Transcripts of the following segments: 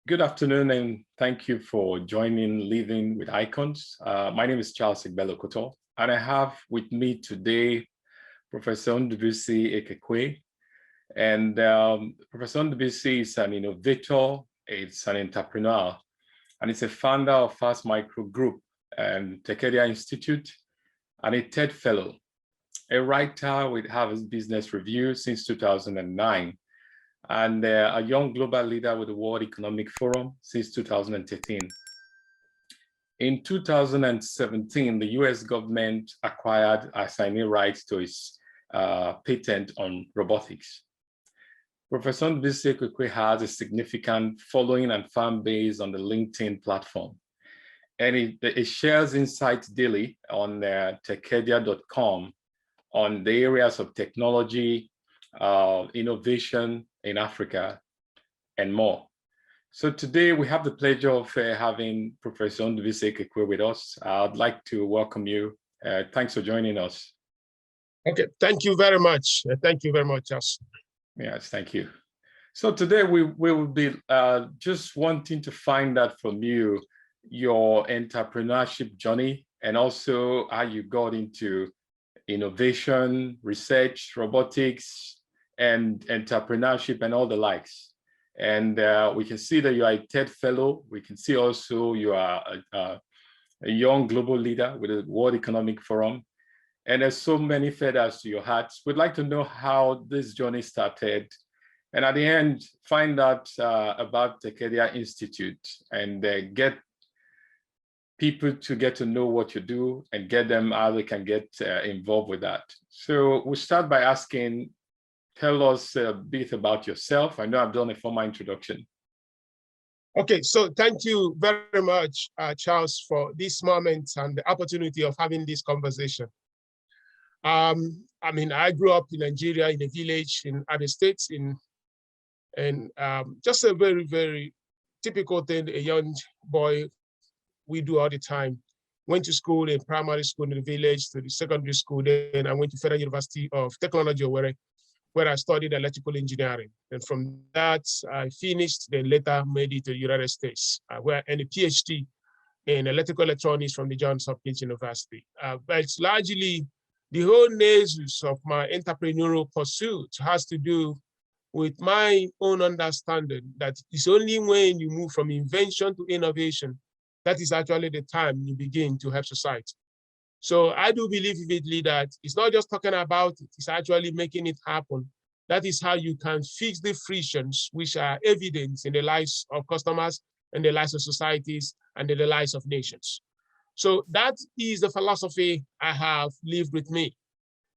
Good afternoon, and thank you for joining Living with Icons. My name is Charles Igbelokoto, and I have with me today Professor Ndubuisi Ekekwe. And Professor Ndubuisi is an innovator, it's an entrepreneur, and it's a founder of Fasmicro Group and Tekedia Institute, and a TED Fellow, a writer with Harvard Business Review since 2009. And a young global leader with the World Economic Forum since 2013. In 2017, the US government acquired assignee rights to its patent on robotics. Professor Ndubuisi Ekekwe has a significant following and fan base on the LinkedIn platform. And it shares insights daily on Tekedia.com on the areas of technology, innovation in Africa, and more. So today we have the pleasure of having Professor Ndubuisi Ekekwe with us. I'd like to welcome you. Thanks for joining us. Okay, thank you very much. Thank you very much, Charles. Yes, thank you. So today we will be just wanting to find out from you your entrepreneurship journey and also how you got into innovation, research, robotics, and entrepreneurship and all the likes. And we can see that you are a TED Fellow. We can see also you are a young global leader with the World Economic Forum. And there's so many feathers to your hat. We'd like to know how this journey started. And at the end, find out about Tekedia Institute and get people to get to know what you do and get them how they can get involved with that. So we'll start by asking, tell us a bit about yourself. I know I've done a formal introduction. Okay, so thank you very much, Charles, for this moment and the opportunity of having this conversation. I mean, I grew up in Nigeria in a village in Abia State, and just a very, very typical thing a young boy we do all the time. Went to school in primary school in the village, to the secondary school, then I went to Federal University of Technology, where I studied electrical engineering. And from that, I finished, then later made it to the United States, where I earned a PhD in electrical electronics from the Johns Hopkins University. But it's largely the whole nexus of my entrepreneurial pursuit has to do with my own understanding that it's only when you move from invention to innovation that is actually the time you begin to help society. So I do believe vividly that it's not just talking about it, it's actually making it happen. That is how you can fix the frictions which are evident in the lives of customers and the lives of societies and in the lives of nations. So that is the philosophy I have lived with me,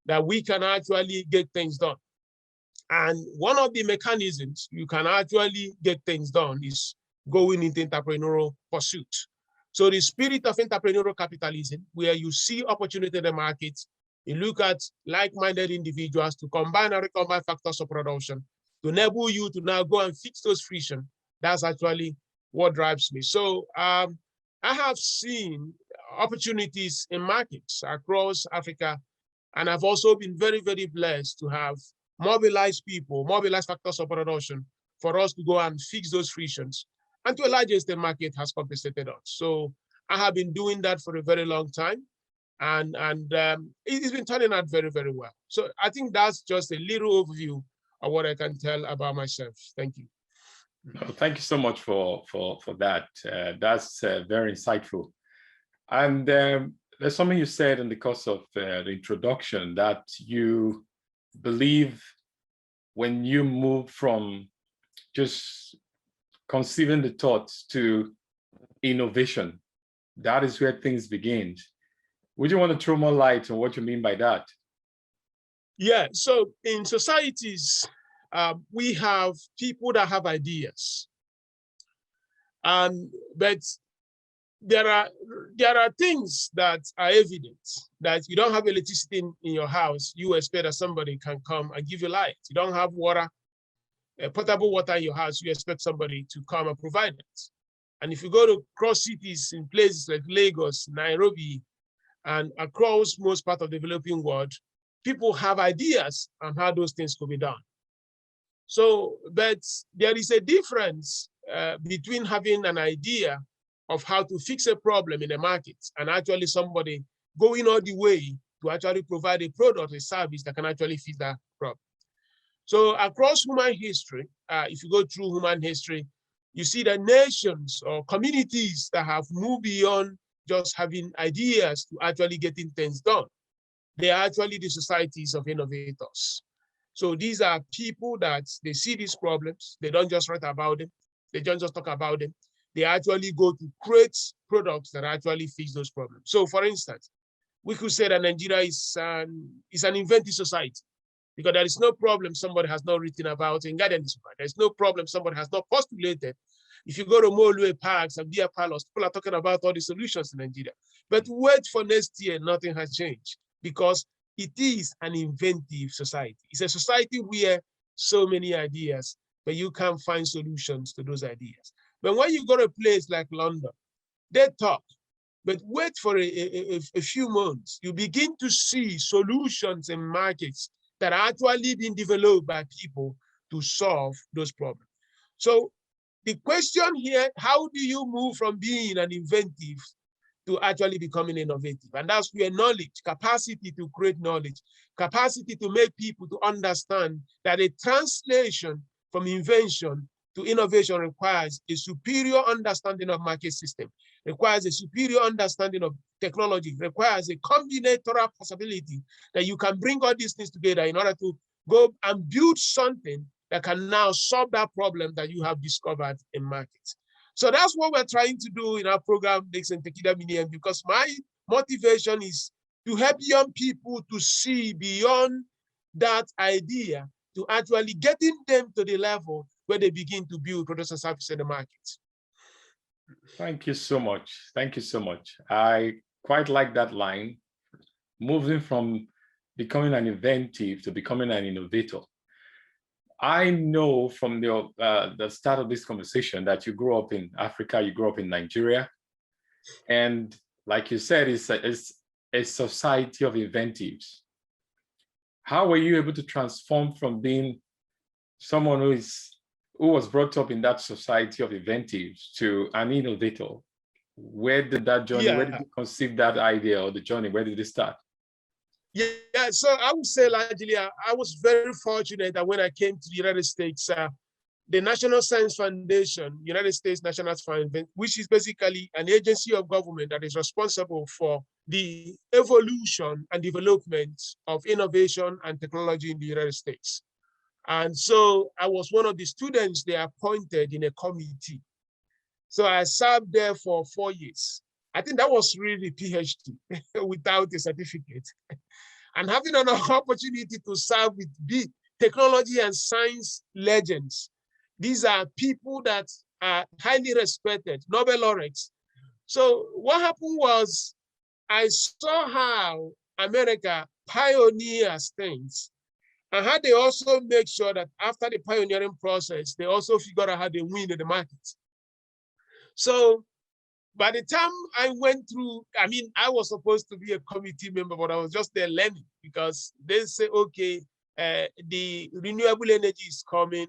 that we can actually get things done. And one of the mechanisms you can actually get things done is going into entrepreneurial pursuit. So the spirit of entrepreneurial capitalism, where you see opportunity in the market, you look at like-minded individuals to combine and recombine factors of production, to enable you to now go and fix those frictions. That's actually what drives me. So I have seen opportunities in markets across Africa, and I've also been very, very blessed to have mobilized people, mobilized factors of production for us to go and fix those frictions. And to a large extent, the market has compensated us. So I have been doing that for a very long time. And it's been turning out very, very well. So I think that's just a little overview of what I can tell about myself. Thank you. No, thank you so much for that. That's very insightful. And there's something you said in the course of the introduction that you believe when you move from just conceiving the thoughts to innovation, that is where things begin. Would you want to throw more light on what you mean by that? Yeah, so in societies, we have people that have ideas. But there are things that are evident that you don't have electricity in your house, you expect that somebody can come and give you light. You don't have water, potable water in your house, you expect somebody to come and provide it. And if you go to cross cities in places like Lagos, Nairobi, and across most part of the developing world, people have ideas on how those things could be done. So, but there is a difference between having an idea of how to fix a problem in the market and actually somebody going all the way to actually provide a product, a service that can actually fix that problem. So across human history, if you go through human history, you see the nations or communities that have moved beyond just having ideas to actually getting things done. They are actually the societies of innovators. So these are people that they see these problems. They don't just write about them. They don't just talk about them. They actually go to create products that actually fix those problems. So for instance, we could say that Nigeria is an inventive society because there is no problem somebody has not written about in guidance. There's no problem somebody has not postulated. If you go to Molue parks and beer parlors, people are talking about all the solutions in Nigeria. But wait for next year, nothing has changed because it is an inventive society. It's a society where so many ideas, but you can't find solutions to those ideas. But when you go to a place like London, they talk, but wait for a few months, you begin to see solutions in markets that are actually being developed by people to solve those problems. So the question here, how do you move from being an inventive to actually becoming innovative? And that's where knowledge, capacity to create knowledge, capacity to make people to understand that a translation from invention to innovation requires a superior understanding of market system, requires a superior understanding of technology, requires a combinatorial possibility that you can bring all these things together in order to go and build something that can now solve that problem that you have discovered in markets. So that's what we're trying to do in our program, Nixon Tekedia Minion, because my motivation is to help young people to see beyond that idea to actually getting them to the level where they begin to build products and services in the market. Thank you so much. Thank you so much. I quite like that line, moving from becoming an inventive to becoming an innovator. I know from the start of this conversation that you grew up in Africa, you grew up in Nigeria. And like you said, it's a society of inventives. How were you able to transform from being someone who was brought up in that society of inventives to an innovator? Where did that journey, where did you conceive that idea or the journey, where did it start? Yeah, so I would say largely, I was very fortunate that when I came to the United States, the National Science Foundation, United States National Science Foundation, which is basically an agency of government that is responsible for the evolution and development of innovation and technology in the United States. And so I was one of the students they appointed in a committee. So I served there for 4 years. I think that was really PhD without a certificate. And having an opportunity to serve with big technology and science legends. These are people that are highly respected, Nobel laureates. So what happened was I saw how America pioneers things and how they also make sure that after the pioneering process, they also figure out how they win in the market. So by the time I went through, I mean, I was supposed to be a committee member, but I was just there learning because they say, okay, the renewable energy is coming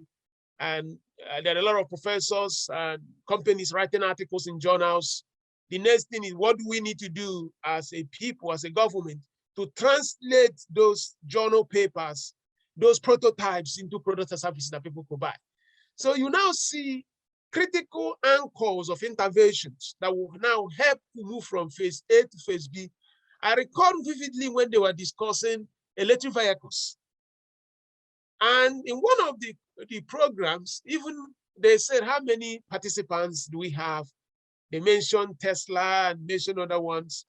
and there are a lot of professors and companies writing articles in journals. The next thing is, what do we need to do as a people, as a government, to translate those journal papers, those prototypes into products and services that people could buy? So you now see critical anchors of interventions that will now help to move from phase A to phase B. I recall vividly when they were discussing electric vehicles. And in one of the programs, even they said, how many participants do we have? They mentioned Tesla and mentioned other ones.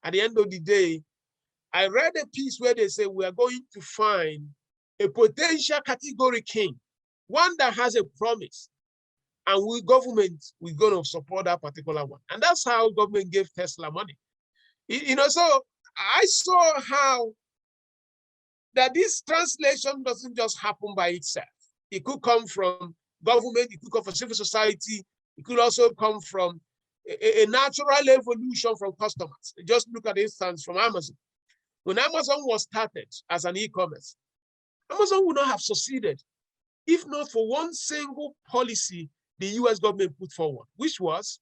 At the end of the day, I read a piece where they say we are going to find a potential category king, one that has a promise. And we government, we're going to support that particular one. And that's how government gave Tesla money. You know, so I saw how that this translation doesn't just happen by itself. It could come from government, it could come from civil society, it could also come from a natural evolution from customers. Just look at the instance from Amazon. When Amazon was started as an e-commerce, Amazon would not have succeeded if not for one single policy the US government put forward, which was,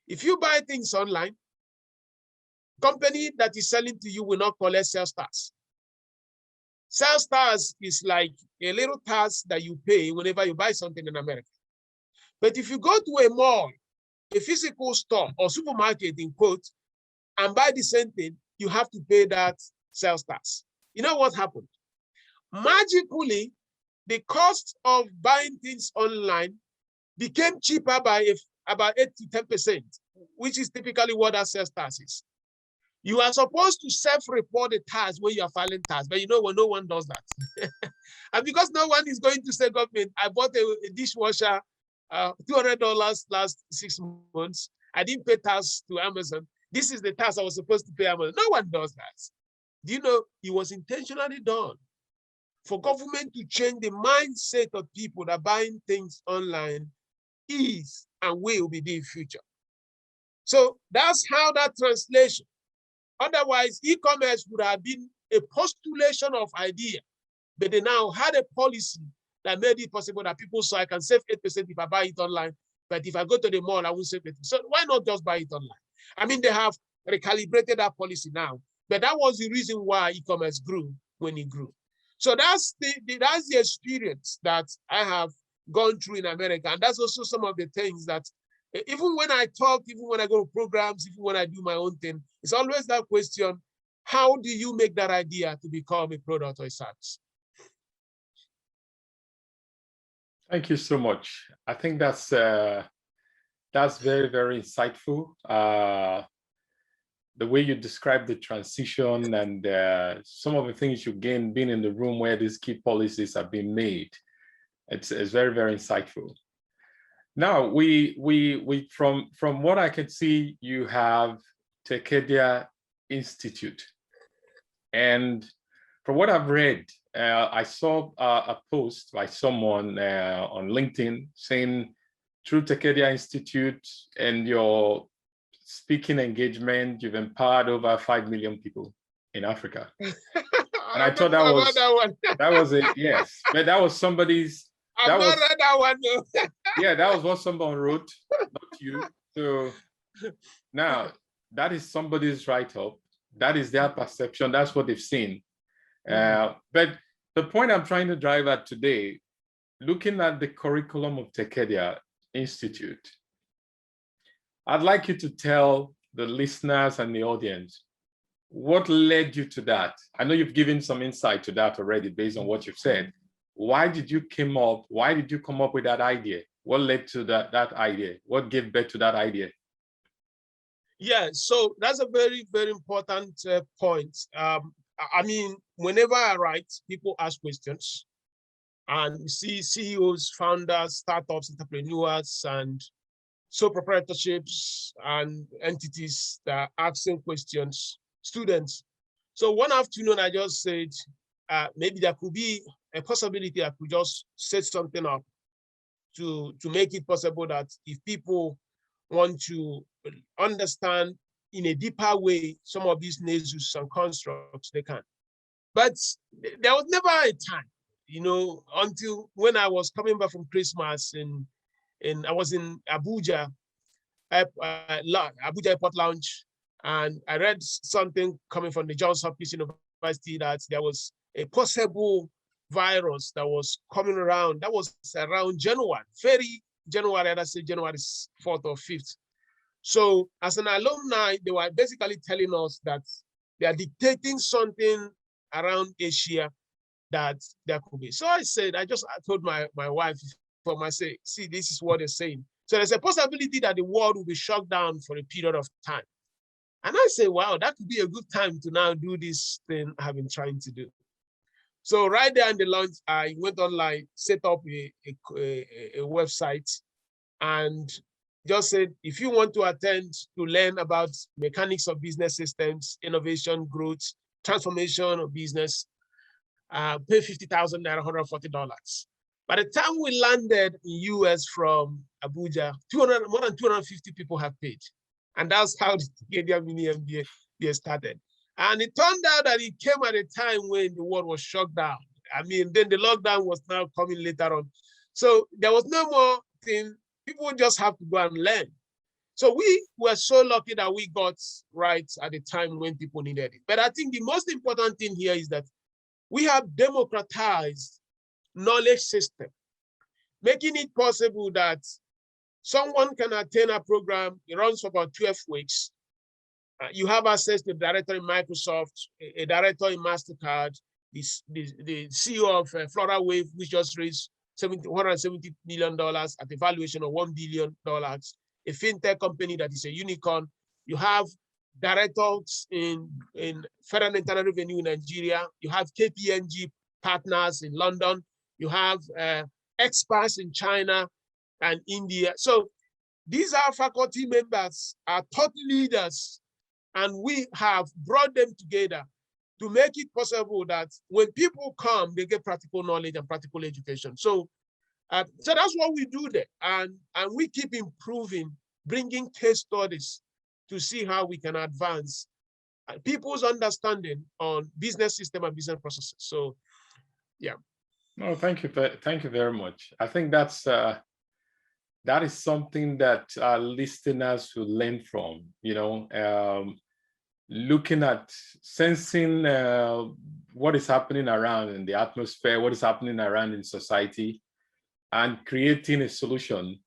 if you buy things online, company that is selling to you will not collect sales tax. Sales tax is like a little tax that you pay whenever you buy something in America. But if you go to a mall, a physical store or supermarket in quote, and buy the same thing, you have to pay that sales tax. You know what happened? Magically, the cost of buying things online became cheaper by about 8 to 10%, which is typically what that sales tax is. You are supposed to self-report the tax when you are filing tax, but you know what? No one does that. And because no one is going to say, government, I bought a dishwasher, $200 last 6 months. I didn't pay tax to Amazon. This is the tax I was supposed to pay Amazon. No one does that. Do you know it was intentionally done for government to change the mindset of people that buying things online is and will be the future. So that's how that translation. Otherwise, e-commerce would have been a postulation of idea, but they now had a policy that made it possible that people saw I can save 8% if I buy it online, but if I go to the mall, I won't save it. So why not just buy it online? I mean, they have recalibrated that policy now, but that was the reason why e-commerce grew when it grew. So that's the experience that I have gone through in America, and that's also some of the things that even when I talk, even when I go to programs, even when I do my own thing, it's always that question, how do you make that idea to become a product or a service? Thank you so much. I think that's very, very insightful. The way you describe the transition and some of the things you gain being in the room where these key policies have been made, it's very, very insightful. Now, from what I can see, you have Tekedia Institute. And from what I've read, I saw a post by someone on LinkedIn saying through Tekedia Institute and your speaking engagement, you've empowered over 5 million people in Africa. And I thought that was it, yes. But that was somebody's. I've not read that one. No. Yeah, that was what someone wrote, not you. So now that is somebody's write-up. That is their perception. That's what they've seen. But the point I'm trying to drive at today, looking at the curriculum of Tekedia Institute, I'd like you to tell the listeners and the audience what led you to that. I know you've given some insight to that already based on what you've said. Why did you come up with that idea? What led to that idea? What gave birth to that idea? Yeah, so that's a very, very important point. I mean, whenever I write, people ask questions, and you see CEOs, founders, startups, entrepreneurs, and sole proprietorships and entities that are asking questions, students. So one afternoon, I just said, maybe there could be a possibility I could just set something up to make it possible that if people want to understand in a deeper way some of these names and constructs, they can. But there was never a time, you know, until when I was coming back from Christmas I was in Abuja, Abuja Airport Lounge, and I read something coming from the Johns Hopkins University that there was a possible virus that was coming around. That was around January, very January, I'd say January 4th or 5th. So as an alumni, they were basically telling us that they are dictating something around Asia that there could be. So I told my wife, I say, see, this is what they're saying. So there's a possibility that the world will be shut down for a period of time. And I say, wow, that could be a good time to now do this thing I've been trying to do. So right there in the launch, I went online, set up a website, and just said, if you want to attend to learn about mechanics of business systems, innovation, growth, transformation of business, pay $50,000, $140. By the time we landed in US from Abuja, more than 250 people have paid. And that's how the Tekedia Mini MBA started. And it turned out that it came at a time when the world was shut down. I mean, then the lockdown was now coming later on. So there was no more thing People just have to go and learn. So we were so lucky that we got right at the time when people needed it. But I think the most important thing here is that we have democratized knowledge system, making it possible that someone can attend a program. It runs for about 12 weeks. You have access to the director in Microsoft, a director in MasterCard, the CEO of Flora Wave, which just raised $170 million at a valuation of $1 billion, a fintech company that is a unicorn. You have directors in Federal Internal Revenue in Nigeria. You have KPMG partners in London. You have experts in China and India. So these are faculty members, are thought leaders, and we have brought them together to make it possible that when people come, they get practical knowledge and practical education. So that's what we do there. And we keep improving, bringing case studies to see how we can advance people's understanding on business system and business processes. So, yeah. No, thank you very much. I think that is something that our listeners will learn from. Looking at sensing what is happening around in the atmosphere, what is happening around in society, and creating a solution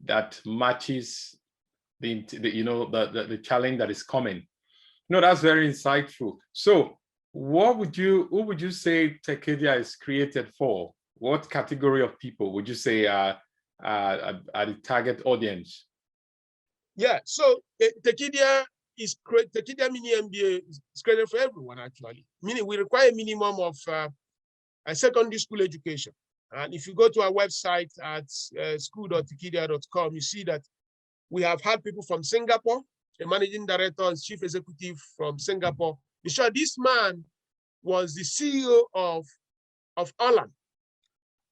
that matches the challenge that is coming. That's very insightful. So who would you say Tekedia is created for? What category of people would you say are the target audience? Yeah, so Tekedia Mini MBA is created for everyone, actually. Meaning we require a minimum of a secondary school education. And if you go to our website at school.tekedia.com, you see that we have had people from Singapore, a managing director and chief executive from Singapore. You sure this man was the CEO of Olam.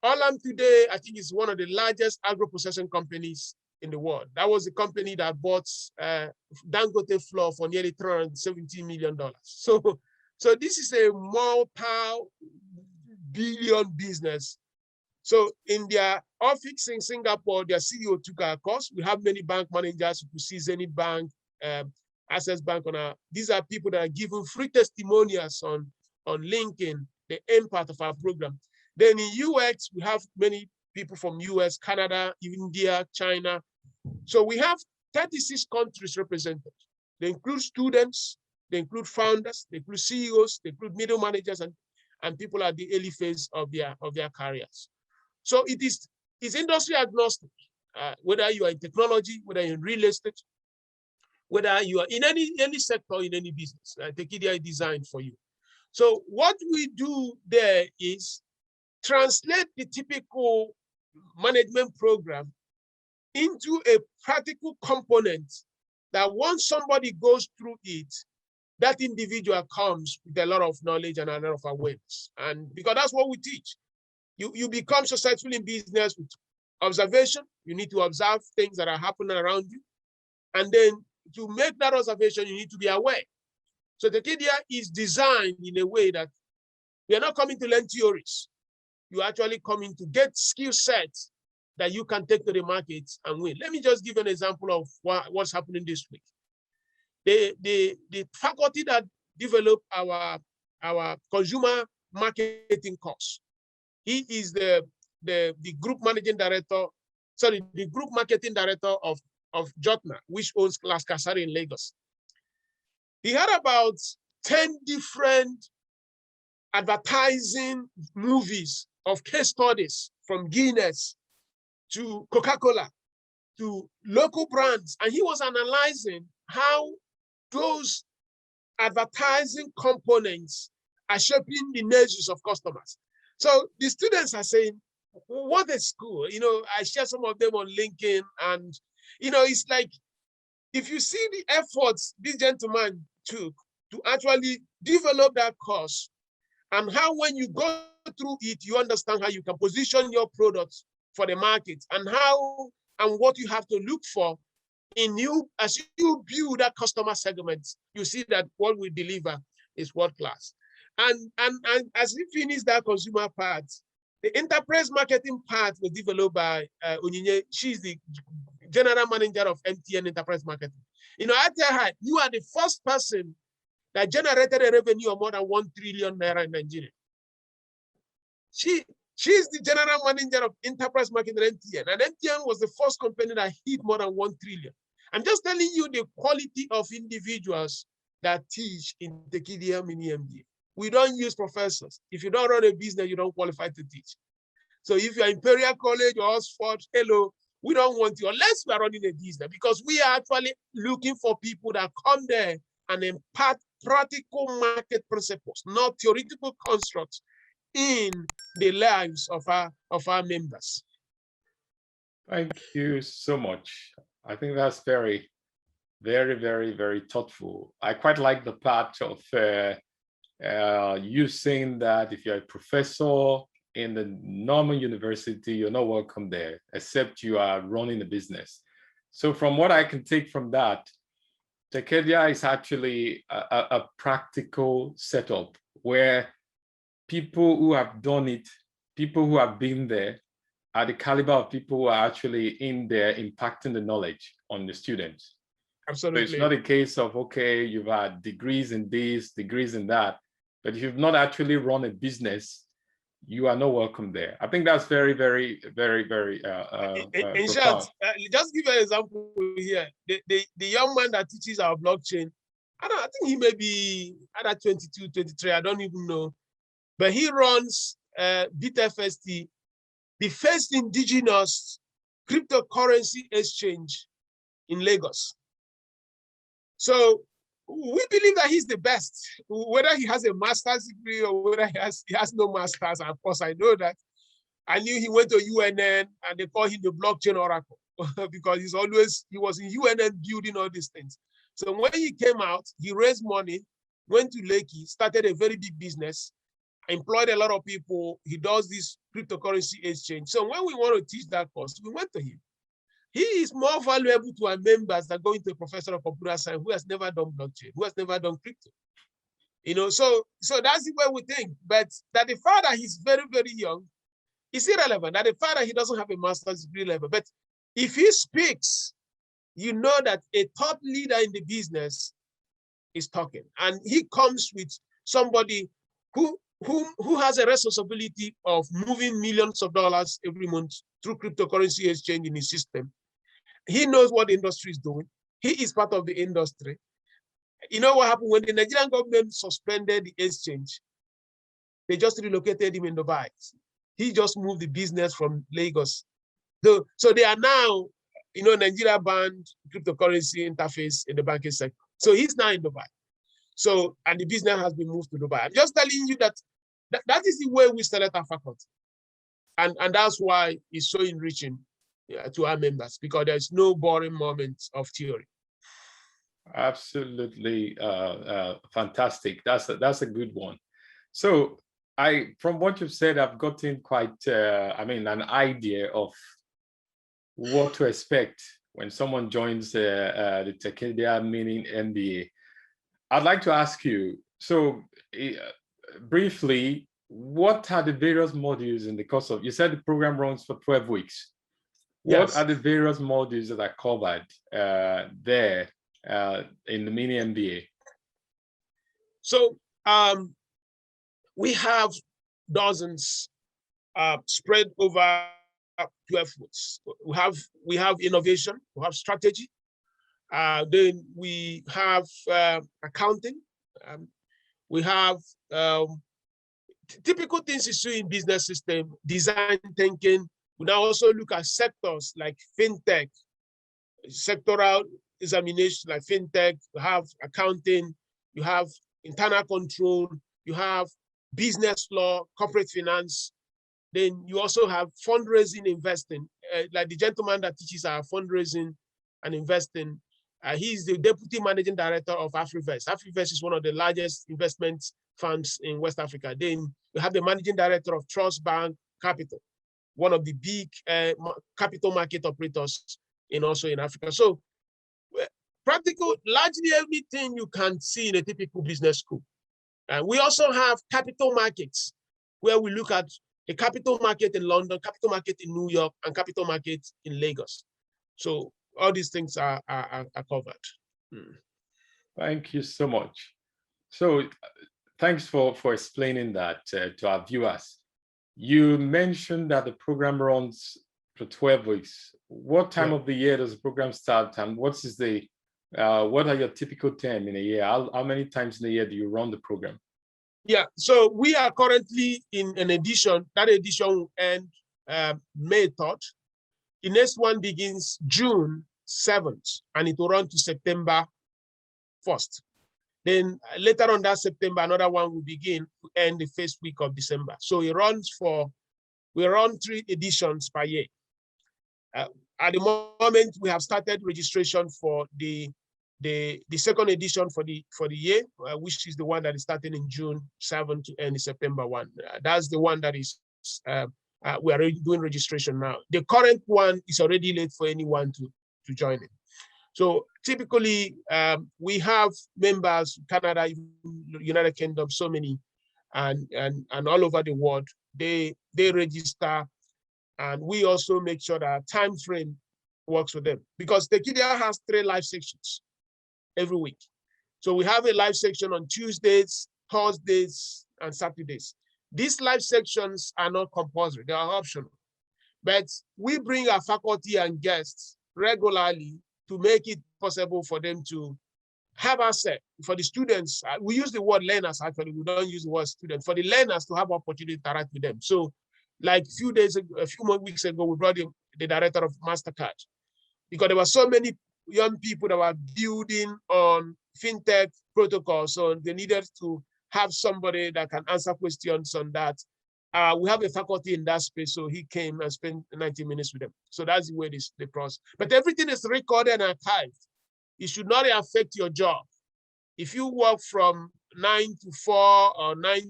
Olam today, I think, is one of the largest agro-processing companies in the world. That was the company that bought Dangote flour for nearly $370 million. So this is a multi-billion business. So in their office in Singapore, their CEO took our course. We have many bank managers who see Zenith Bank, Access Bank. These are people that are giving free testimonials on LinkedIn, the end part of our program. Then in UX, we have many people from US, Canada, India, China. So we have 36 countries represented. They include students, they include founders, they include CEOs, they include middle managers, and people at the early phase of their careers. So it's industry agnostic, whether you are in technology, whether you're in real estate, whether you are in any sector, in any business. Tekedia is designed for you. So what we do there is translate the typical management program into a practical component that once somebody goes through it, that individual comes with a lot of knowledge and a lot of awareness. And because that's what we teach. You become successful in business with observation. You need to observe things that are happening around you. And then to make that observation, you need to be aware. So Tekedia is designed in a way that we are not coming to learn theories. You actually coming to get skill sets that you can take to the market and win. Let me just give an example of what's happening this week. The faculty that developed our consumer marketing course, he is the group managing director, sorry, the group marketing director of Jotna, which owns Class Kasari in Lagos. He had about 10 different advertising movies of case studies from Guinness to Coca-Cola to local brands. And he was analyzing how those advertising components are shaping the natures of customers. So the students are saying, what a school. I share some of them on LinkedIn, and it's like, if you see the efforts this gentleman took to actually develop that course, and how when you go through it, you understand how you can position your products for the market, and how and what you have to look for as you build that customer segment, you see that what we deliver is world class. And as we finish that consumer part, The enterprise marketing part was developed by Onyinye. She's the general manager of MTN Enterprise Marketing. I tell her, you are the first person that generated a revenue of more than 1 trillion naira in Nigeria. She's the general manager of enterprise marketing at MTN, and MTN was the first company that hit more than 1 trillion. I'm just telling you the quality of individuals that teach in Tekedia mini MBA. We don't use professors. If you don't run a business, you don't qualify to teach. So if you're Imperial College or Oxford, hello, we don't want you unless we are running a business, because we are actually looking for people that come there and impart practical market principles, not theoretical constructs, in the lives of our members. Thank you so much. I think that's very, very, very, very thoughtful. I quite like the part of you saying that if you're a professor in the normal university, you're not welcome there, except you are running a business. So from what I can take from that, Tekedia is actually a practical setup where people who have done it, people who have been there, are the caliber of people who are actually in there impacting the knowledge on the students. Absolutely. So it's not a case of, okay, you've had degrees in this, degrees in that, but if you've not actually run a business, you are not welcome there. I think that's very, very, very, very in short, just give an example here. The young man that teaches our blockchain, I think he may be either 22, 23, I don't even know. But he runs BitFST, the first indigenous cryptocurrency exchange in Lagos. So we believe that he's the best, whether he has a master's degree or whether he has no master's. Of course, I know that. I knew he went to UNN and they call him the blockchain oracle because he was in UNN building all these things. So when he came out, he raised money, went to Lekki, started a very big business, employed a lot of people. He does this cryptocurrency exchange. So when we want to teach that course, we went to him. He is more valuable to our members than going to a professor of computer science who has never done blockchain, who has never done crypto. So that's the way we think. But that the fact that he's very, very young is irrelevant. That the fact that he doesn't have a master's degree level. But if he speaks, you know that a top leader in the business is talking. And he comes with somebody who has a responsibility of moving millions of dollars every month through cryptocurrency exchange in his system. He knows what the industry is doing. He is part of the industry. You know what happened when the Nigerian government suspended the exchange? They just relocated him in Dubai. He just moved the business from Lagos. So they are now, Nigeria banned cryptocurrency interface in the banking sector. So he's now in Dubai. So, and the business has been moved to Dubai. I'm just telling you that is the way we select our faculty. And that's why it's so enriching to our members, because there's no boring moment of theory. Absolutely fantastic. That's a good one. So from what you've said, I've gotten quite, an idea of what to expect when someone joins the Tekedia mini MBA. I'd like to ask you, so briefly, what are the various modules in the course of, you said the program runs for 12 weeks. What are the various modules that are covered there in the mini MBA? So we have dozens spread over 12 weeks. We have innovation, we have strategy, then we have accounting, we have typical things you see in business system, design thinking. We now also look at sectors like fintech, sectoral examination like fintech. You have accounting, you have internal control, you have business law, corporate finance. Then you also have fundraising, investing, like the gentleman that teaches our fundraising and investing. He's the deputy managing director of AfriVest. AfriVest is one of the largest investment funds in West Africa. Then you have the managing director of Trust Bank Capital, one of the big capital market operators also in Africa. So practical, largely everything you can see in a typical business school. We also have capital markets, where we look at a capital market in London, capital market in New York, and capital market in Lagos. So all these things are covered. Thank you so much. So thanks for explaining that to our viewers. You mentioned that the program runs for 12 weeks. What time of the year does the program start, and what are your typical term in a year? How many times in a year do you run the program? Yeah, so we are currently in an edition. That edition will end May 3rd. The next one begins June 7th, and it will run to September 1st. Then later on that September, another one will begin to end the first week of December. So we run 3 editions per year. At the moment, we have started registration for the second edition for the year, which is the one that is starting in June 7 to end in September 1. That's the one that is we are doing registration now. The current one is already late for anyone to join it. So typically, we have members, Canada, United Kingdom, so many, and all over the world. They register, and we also make sure that time frame works for them, because Tekedia has 3 live sections every week. So we have a live section on Tuesdays, Thursdays, and Saturdays. These live sections are not compulsory, they are optional. But we bring our faculty and guests regularly to make it possible for them to have access. For the students, we use the word learners, actually, we don't use the word student. For the learners to have opportunity to interact with them. So like a few more weeks ago, we brought in the director of MasterCard, because there were so many young people that were building on fintech protocols, so they needed to have somebody that can answer questions on that. We have a faculty in that space, so he came and spent 90 minutes with them. So that's the way the process. But everything is recorded and archived. It should not affect your job. If you work from 9 to 4 or 9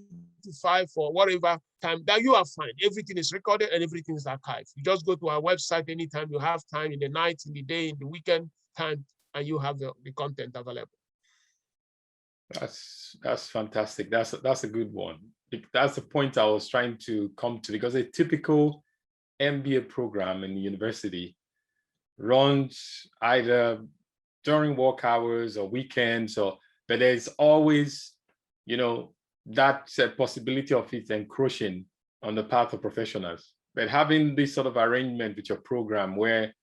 to 5 or whatever time, that you are fine. Everything is recorded and everything is archived. You just go to our website anytime you have time, in the night, in the day, in the weekend time, and you have the content available. That's fantastic. That's a good one. That's the point I was trying to come to, because a typical MBA program in the university runs either during work hours or weekends, but there's always, that possibility of it encroaching on the part of professionals. But having this sort of arrangement with your program where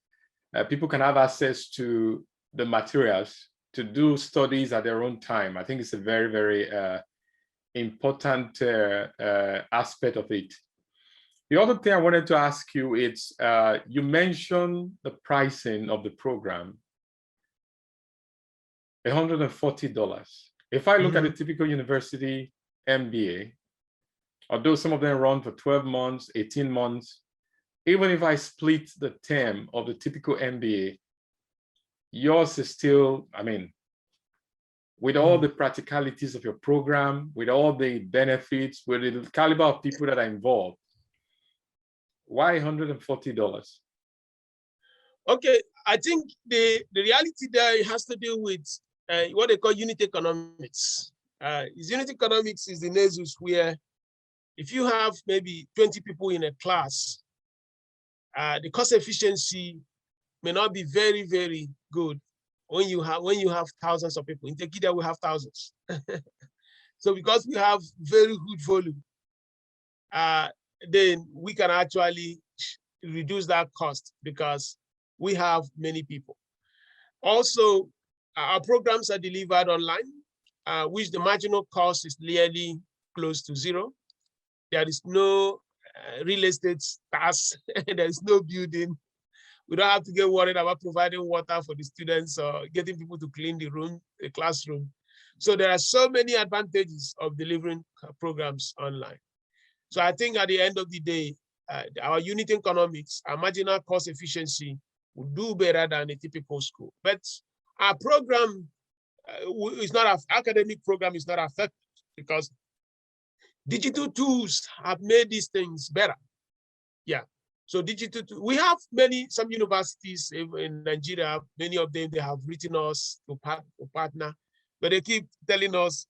people can have access to the materials to do studies at their own time, I think it's a very, very important aspect of it. The other thing I wanted to ask you is, you mentioned the pricing of the program, $140. If I look at a typical university MBA, although some of them run for 12 months, 18 months, even if I split the term of the typical MBA, yours is still, with all the practicalities of your program, with all the benefits, with the caliber of people that are involved, why $140? Okay, I think the reality there has to do with what they call unit economics. Unit economics is the nasus where if you have maybe 20 people in a class, the cost efficiency may not be very, very good when you have thousands of people. In Tekedia, we have thousands. So because we have very good volume, then we can actually reduce that cost because we have many people. Also, our programs are delivered online, which the marginal cost is nearly close to zero. There is no real estate tax, there is no building. We don't have to get worried about providing water for the students or getting people to clean the classroom. So there are so many advantages of delivering programs online. So I think at the end of the day, our unit economics, our marginal cost efficiency will do better than a typical school. But our program is not an academic program, is not affected because digital tools have made these things better. Yeah. So we have some universities in Nigeria, many of them, they have written us to partner, but they keep telling us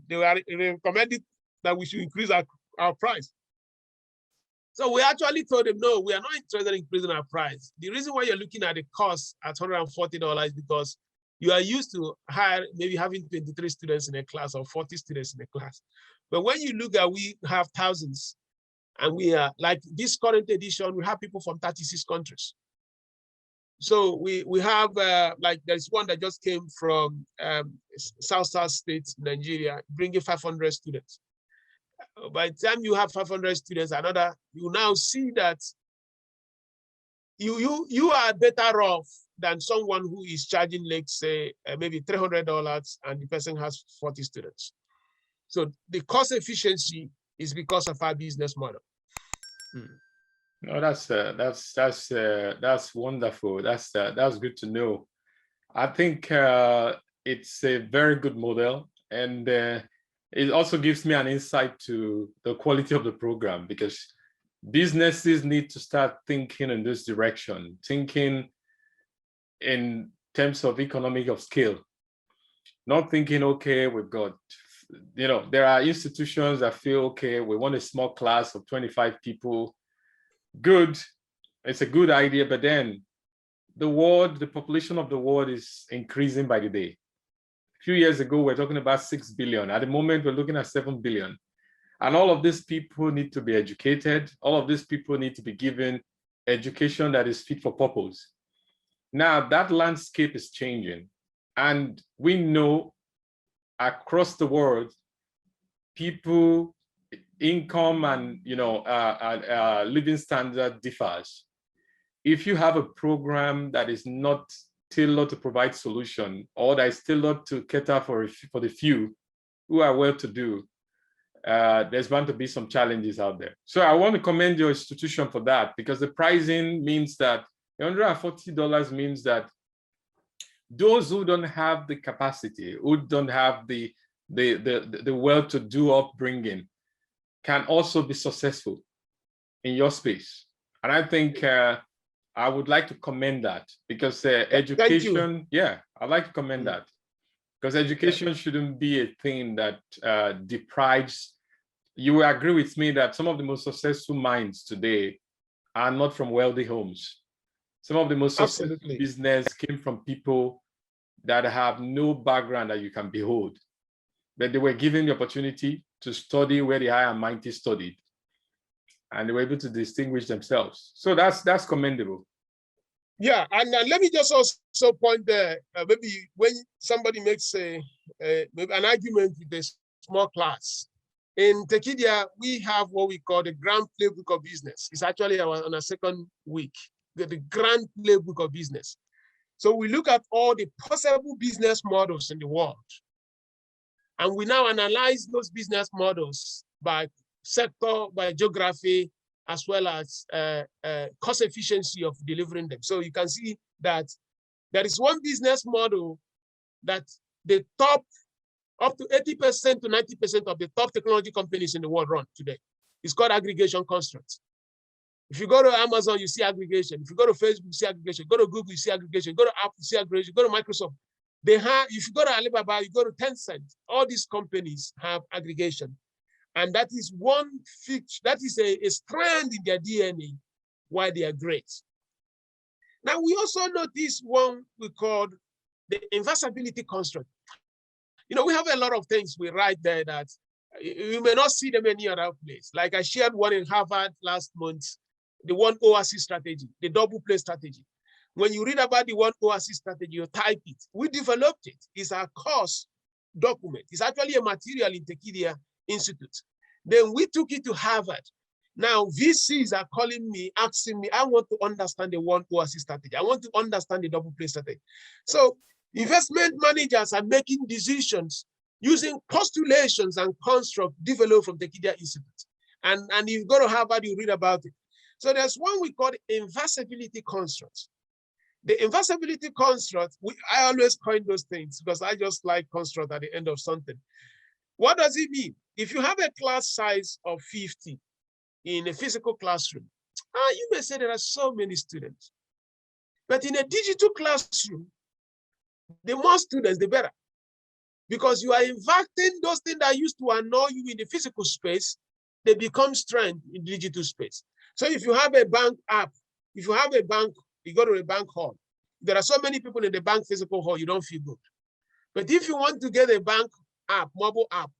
they are recommending that we should increase our price. So we actually told them, no, we are not interested in increasing our price. The reason why you're looking at the cost at $140 is because you are used to maybe having 23 students in a class or 40 students in a class. But when you look at, we have thousands, and we are like this current edition, we have people from 36 countries. So we have like there's one that just came from South State, Nigeria, bringing 500 students. By the time you have 500 students, you now see that you are better off than someone who is charging, let's say, maybe $300, and the person has 40 students. So the cost efficiency is because of our business model. No, that's wonderful. That's good to know. I think it's a very good model, and it also gives me an insight to the quality of the program, because businesses need to start thinking in this direction, thinking in terms of economic of scale, not thinking, okay, we've got, there are institutions that feel, okay, we want a small class of 25 people. Good, it's a good idea, but then the population of the world is increasing by the day. A few years ago, we're talking about 6 billion. At the moment, we're looking at 7 billion. And all of these people need to be educated. All of these people need to be given education that is fit for purpose. Now, that landscape is changing. And we know across the world, people, income and living standard differs. If you have a program that is not tailored to provide solution, or that is tailored to cater for the few who are well-to-do, there's bound to be some challenges out there. So I want to commend your institution for that, because the pricing means that $140 means that those who don't have the capacity, who don't have the well-to-do upbringing, can also be successful in your space. And I think I would like to commend that, because education, I'd like to commend that, because education shouldn't be a thing that deprives. You will agree with me that some of the most successful minds today are not from wealthy homes. Some of the most successful business came from people that have no background that you can behold, but they were given the opportunity to study where the high and mighty studied, and they were able to distinguish themselves. So that's commendable. Yeah, and let me just also point there, maybe when somebody makes maybe an argument with a small class, in Tekedia, we have what we call the Grand Playbook of Business. It's actually on our second week, the Grand Playbook of Business. So we look at all the possible business models in the world, and we now analyze those business models by sector, by geography, as well as cost efficiency of delivering them. So you can see that there is one business model that the top, up to 80% to 90% of the top technology companies in the world run today. It's called aggregation constructs. If you go to Amazon, you see aggregation. If you go to Facebook, you see aggregation. Go to Google, you see aggregation. Go to Apple, you see aggregation. Go to Microsoft. They have, if you go to Alibaba, you go to Tencent, all these companies have aggregation. And that is one feature, that is a strand in their DNA why they are great. Now, we also notice one we call the inversibility construct. We have a lot of things we write there that you may not see them any other place. Like I shared one in Harvard last month, the one ORC strategy, the double play strategy. When you read about the one ORC strategy, you type it. We developed it. It's a course document. It's actually a material in Tekedia Institute. Then we took it to Harvard. Now VCs are calling me, asking me, I want to understand the one ORC strategy. I want to understand the double play strategy. So investment managers are making decisions using postulations and constructs developed from the Tekedia Institute. And if you go to Harvard, you read about it. So there's one we call inversibility constructs. The inversibility construct, I always coin those things because I just like construct at the end of something. What does it mean? If you have a class size of 50 in a physical classroom, you may say there are so many students. But in a digital classroom, the more students, the better. Because you are inverting those things that used to annoy you in the physical space, they become strength in digital space. So if you have a bank app, if you have a bank, you go to a bank hall. There are so many people in the bank physical hall, you don't feel good. But if you want to get a bank app, mobile app,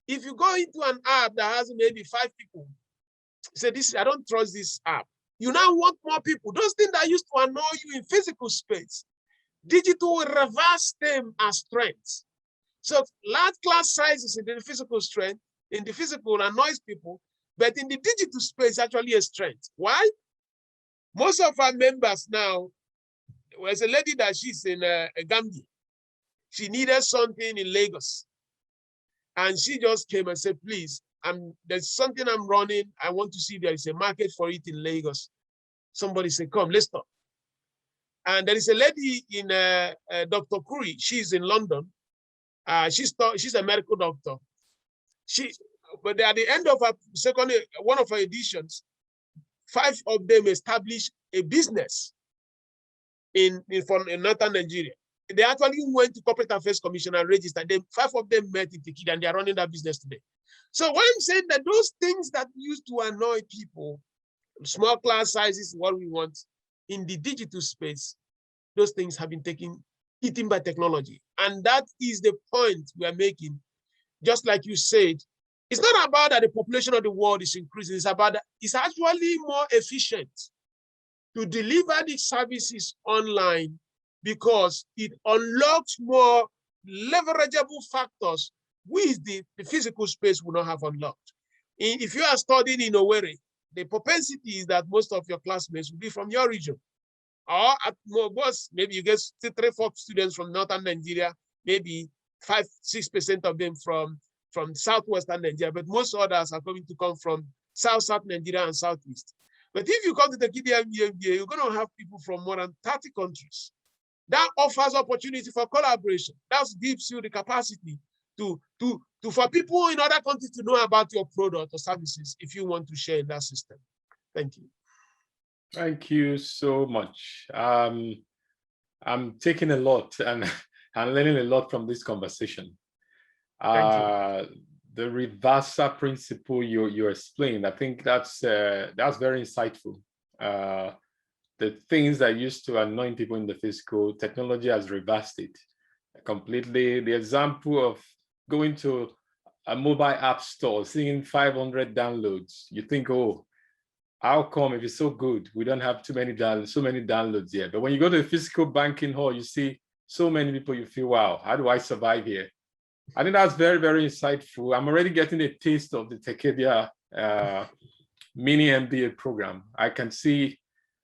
if you go into an app that has maybe 5 people, say this, I don't trust this app. You now want more people. Those things that used to annoy you in physical space, digital will reverse them as strengths. So large class sizes in the physical strength, in the physical annoys people, but in the digital space, actually a strength. Why? Most of our members now, there's a lady that she's in Gambia. She needed something in Lagos. And she just came and said, please, there's something I'm running. I want to see if there is a market for it in Lagos. Somebody said, come, let's talk. And there is a lady in Dr. Kuri. She's in London. She's a medical doctor. But at the end of one of her editions, 5 of them established a business in northern Nigeria. They actually went to Corporate Affairs Commission and registered. 5 of them met in Tekedia, and they are running that business today. So what I'm saying that those things that used to annoy people, small class sizes, what we want in the digital space, those things have been eaten by technology. And that is the point we are making. Just like you said, it's not about that the population of the world is increasing. It's about that it's actually more efficient to deliver these services online because it unlocks more leverageable factors which the physical space will not have unlocked. If you are studying in Owerri, the propensity is that most of your classmates will be from your region. Or at most, maybe you get 3-4 students from northern Nigeria, maybe 5-6% of them from southwestern Nigeria, but most others are going to come from south Nigeria and southeast. But if you come to the Tekedia, you're going to have people from more than 30 countries. That offers opportunity for collaboration. That gives you the capacity for people in other countries to know about your product or services if you want to share in that system. Thank you. Thank you so much. I'm taking a lot and learning a lot from this conversation. The reverser principle you explained, I think that's very insightful. The things that used to annoy people in the physical, technology has reversed it completely. The example of going to a mobile app store, seeing 500 downloads, you think, oh, how come if it's so good, we don't have so many downloads here? But when you go to a physical banking hall, you see so many people, you feel, wow, how do I survive here? I think that's very, very insightful. I'm already getting a taste of the Tekedia mini MBA program. I can see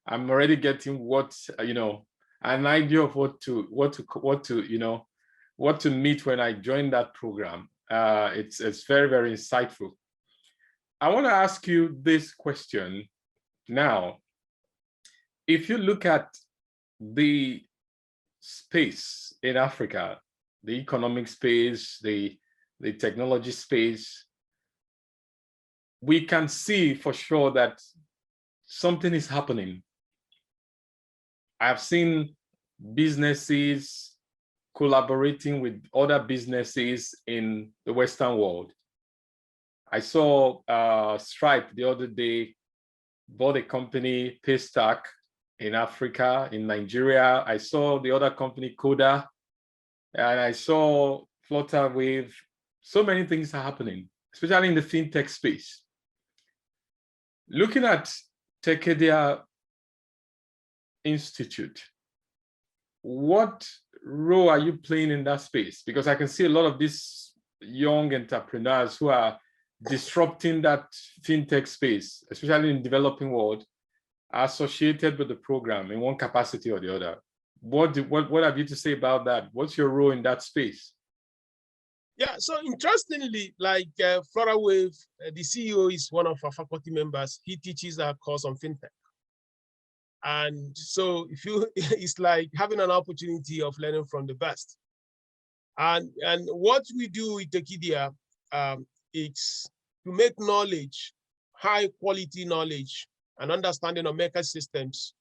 I'm already getting an idea of what to meet when I join that program. It's very, very insightful. I want to ask you this question now. If you look at the space in Africa, the economic space, the technology space, we can see for sure that something is happening. I've seen businesses collaborating with other businesses in the Western world. I saw Stripe the other day bought a company, Paystack, in Africa, in Nigeria. I saw the other company, Coda, and I saw Flutterwave. So many things are happening, especially in the fintech space. Looking at Tekedia Institute, what role are you playing in that space? Because I can see a lot of these young entrepreneurs who are disrupting that fintech space, especially in the developing world, are associated with the program in one capacity or the other. What have you to say about that? What's your role in that space? Yeah, so interestingly, like Flutterwave, the CEO is one of our faculty members. He teaches our course on fintech. And so it's like having an opportunity of learning from the best. And what we do with Tekedia, it's to make knowledge, high quality knowledge and understanding of maker systems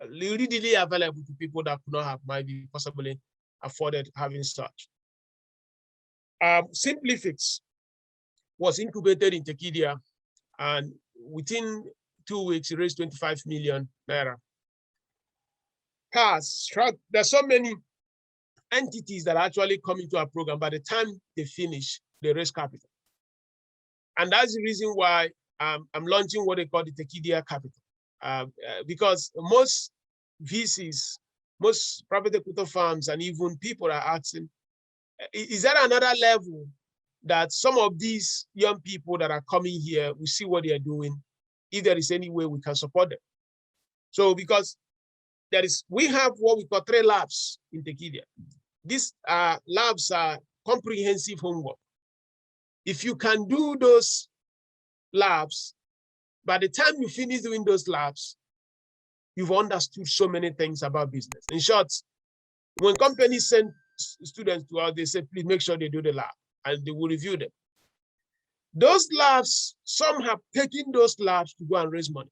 readily available to people that could not have maybe possibly afforded having such. Simplifix was incubated in Tekedia, and within 2 weeks, he raised 25 million naira. There's so many entities that actually come into our program. By the time they finish, they raise capital. And that's the reason why I'm launching what they call the Tekedia capital. Because most VCs, most private equity firms, and even people are asking, is there another level that some of these young people that are coming here, we see what they are doing, if there is any way we can support them? So because we have what we call 3 labs in Tekedia. These labs are comprehensive homework. If you can do those labs, by the time you finish doing those labs, you've understood so many things about business. In short, when companies send students to us, they say, please make sure they do the lab, and they will review them. Those labs, some have taken those labs to go and raise money.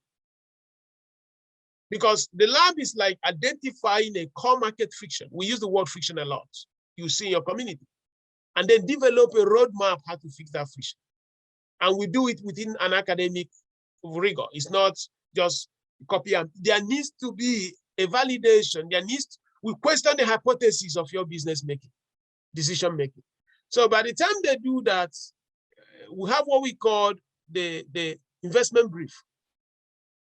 Because the lab is like identifying a core market friction. We use the word friction a lot. You see in your community. And then develop a roadmap how to fix that friction. And we do it within an academic rigor. It's not just copy and there needs to be a validation. We question the hypothesis of your business making, decision making. So by the time they do that, we have what we call the investment brief.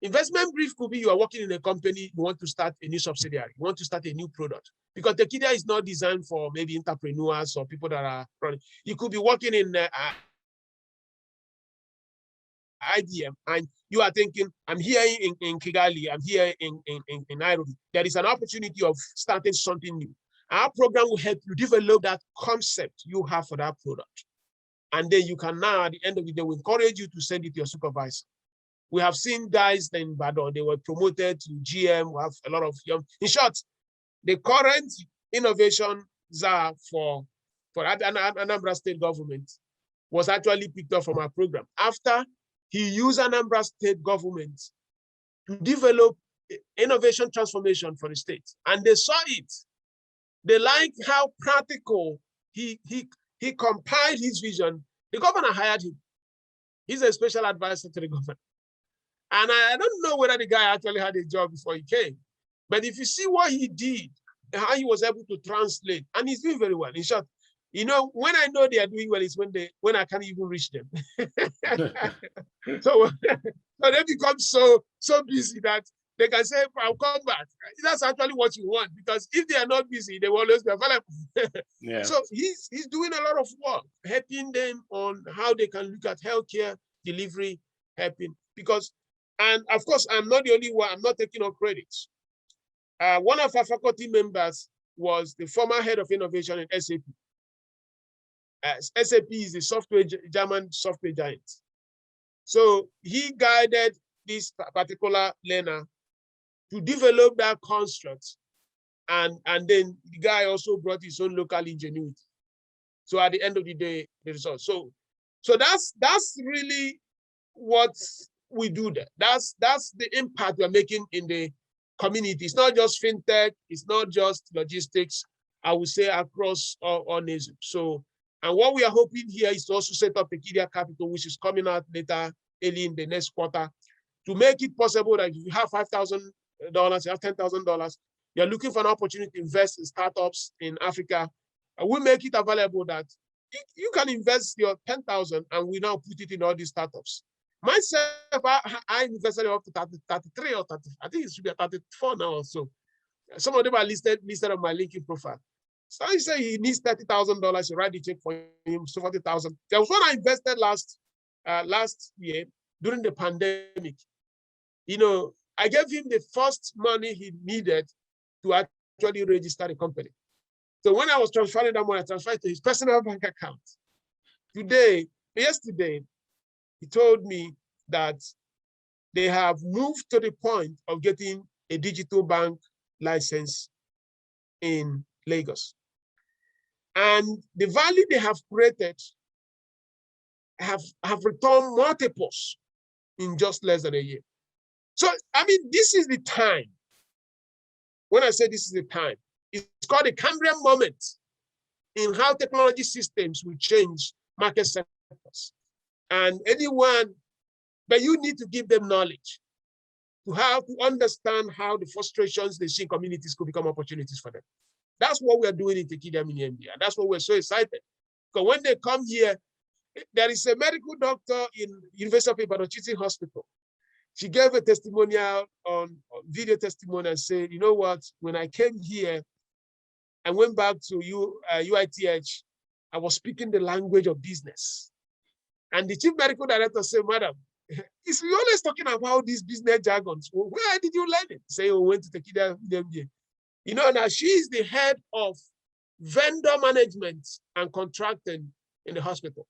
Investment brief could be you are working in a company, you want to start a new subsidiary, you want to start a new product. Because Tekedia is not designed for maybe entrepreneurs or people that are running. You could be working in IBM and you are thinking, I'm here in Kigali, I'm here in Nairobi. There is an opportunity of starting something new. Our program will help you develop that concept you have for that product. And then you can now, at the end of the day, we encourage you to send it to your supervisor. We have seen guys in Badon, they were promoted to GM. We have a lot of young. In short, the current innovation czar for Anambra State government was actually picked up from our program after he used Anambra State government to develop innovation transformation for the state. And they saw it. They liked how practical he compiled his vision. The governor hired him. He's a special advisor to the governor. And I don't know whether the guy actually had a job before he came. But if you see what he did, how he was able to translate, and he's doing very well. In short, you know, when I know they are doing well is when I can't even reach them. so they become so busy that they can say, I'll come back. That's actually what you want, because if they are not busy, they will always be available. Yeah. So he's doing a lot of work, helping them on how they can look at healthcare delivery, helping. Because, and of course, I'm not the only one, I'm not taking all credits. One of our faculty members was the former head of innovation in SAP. SAP is the German software giant. So he guided this particular learner to develop that construct. And then the guy also brought his own local ingenuity. So at the end of the day, the result. So that's really what we do there. That's the impact we're making in the community. It's not just fintech, it's not just logistics, I would say across all nations. So, and what we are hoping here is to also set up a Tekedia capital, which is coming out later, early in the next quarter, to make it possible that if you have $5,000, you have $10,000, you're looking for an opportunity to invest in startups in Africa, and we make it available that you can invest your 10,000 and we now put it in all these startups. Myself, I invested up to 33 or 30, I think it should be 34 now or so. Some of them are listed on my LinkedIn profile. So he said he needs $30,000, you write the check for him, so 40,000. There was one I invested last year during the pandemic. You know, I gave him the first money he needed to actually register the company. So when I was transferring that money, I transferred to his personal bank account. Yesterday, he told me that they have moved to the point of getting a digital bank license in Lagos. And the value they have created have returned multiples in just less than a year. So, I mean, this is the time. When I say this is the time, it's called a Cambrian moment in how technology systems will change market sectors. And anyone, but you need to give them knowledge. to understand how the frustrations they see in communities could become opportunities for them. That's what we're doing in Tekedia Mini MD, and that's what we're so excited. Because when they come here, there is a medical doctor in University of Ibadan Teaching Hospital. She gave a testimonial on video testimony and said, you know what, when I came here and went back to UITH, I was speaking the language of business. And the chief medical director said, madam, is we always talking about these business jargons. Well, where did you learn it? Say, we went to Tekedia. You know, now she is the head of vendor management and contracting in the hospital.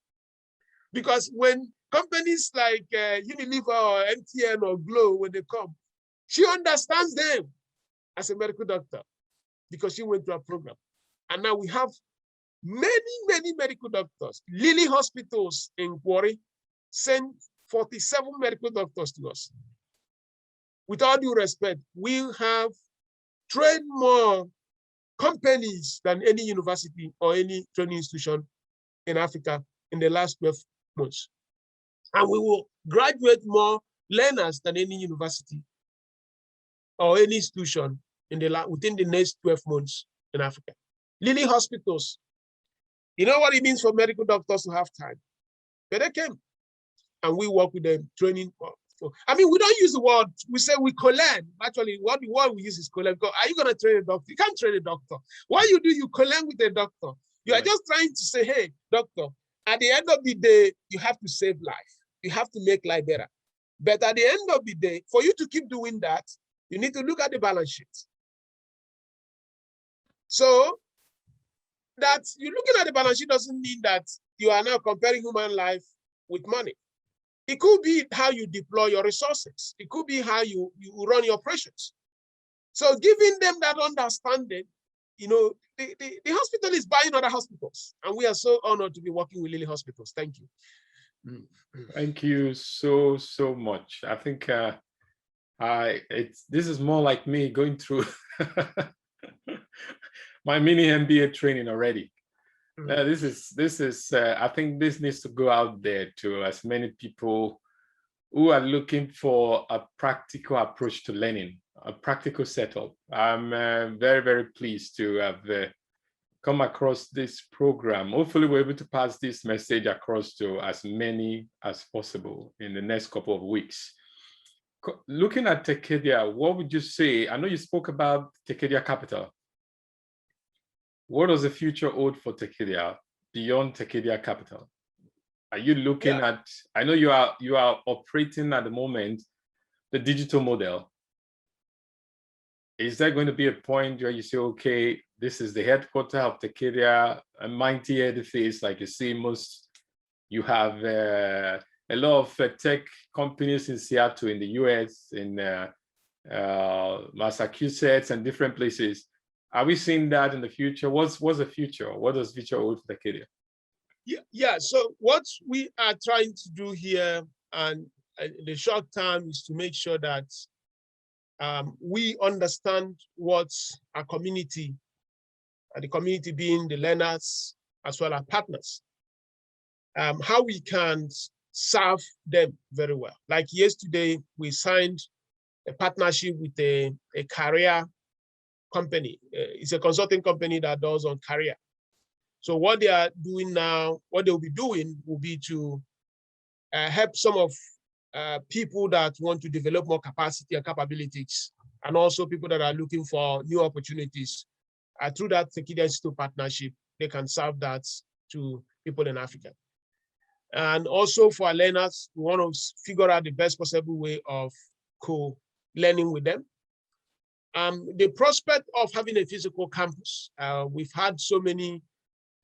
Because when companies like Unilever or MTN or Glow, when they come, she understands them as a medical doctor because she went through a program. And now we have many medical doctors. Lilly Hospitals in Gwari sent 47 medical doctors to us. With all due respect, we have trained more companies than any university or any training institution in Africa in the last 12 months. And we will graduate more learners than any university or any institution within the next 12 months in Africa. Lilly Hospitals, you know what it means for medical doctors to have time? But they came and we work with them, training. I mean, we don't use the word, we say we co-learn. Actually, what the word we use is co-learn. Are you going to train a doctor? You can't train a doctor. What you co-learn with a doctor. You are just trying to say, hey, doctor, at the end of the day, you have to save life. You have to make life better. But at the end of the day, for you to keep doing that, you need to look at the balance sheet. So that you're looking at the balance sheet doesn't mean that you are now comparing human life with money. It could be how you deploy your resources. It could be how you run your operations. So giving them that understanding, you know, the hospital is buying other hospitals. And we are so honored to be working with Lilly Hospitals. Thank you. Thank you so much. I think this is more like me going through my mini MBA training already. This is I think this needs to go out there to as many people who are looking for a practical approach to learning, a practical setup. I'm very pleased to have come across this program. Hopefully we're able to pass this message across to as many as possible in the next couple of weeks. Looking at Tekedia, what would you say? I know you spoke about Tekedia Capital. What does the future hold for Tekedia beyond Tekedia Capital? Are you looking at, I know you are operating at the moment, the digital model. Is there going to be a point where you say, okay, this is the headquarters of Tekedia, a mighty edifice, like you see you have a lot of tech companies in Seattle, in the US, in Massachusetts and different places. Are we seeing that in the future? What's the future? What does future hold for Tekedia? Yeah, so what we are trying to do here and in the short term is to make sure that we understand what our community, the community being the learners as well as partners, how we can serve them very well. Like yesterday, we signed a partnership with a career company. It's a consulting company that does on career. So what they are doing now, what they'll be doing will be to help some of people that want to develop more capacity and capabilities, and also people that are looking for new opportunities. Through that Tekedia Institute partnership, they can serve that to people in Africa. And also for our learners, we want to figure out the best possible way of co-learning with them. The prospect of having a physical campus, we've had so many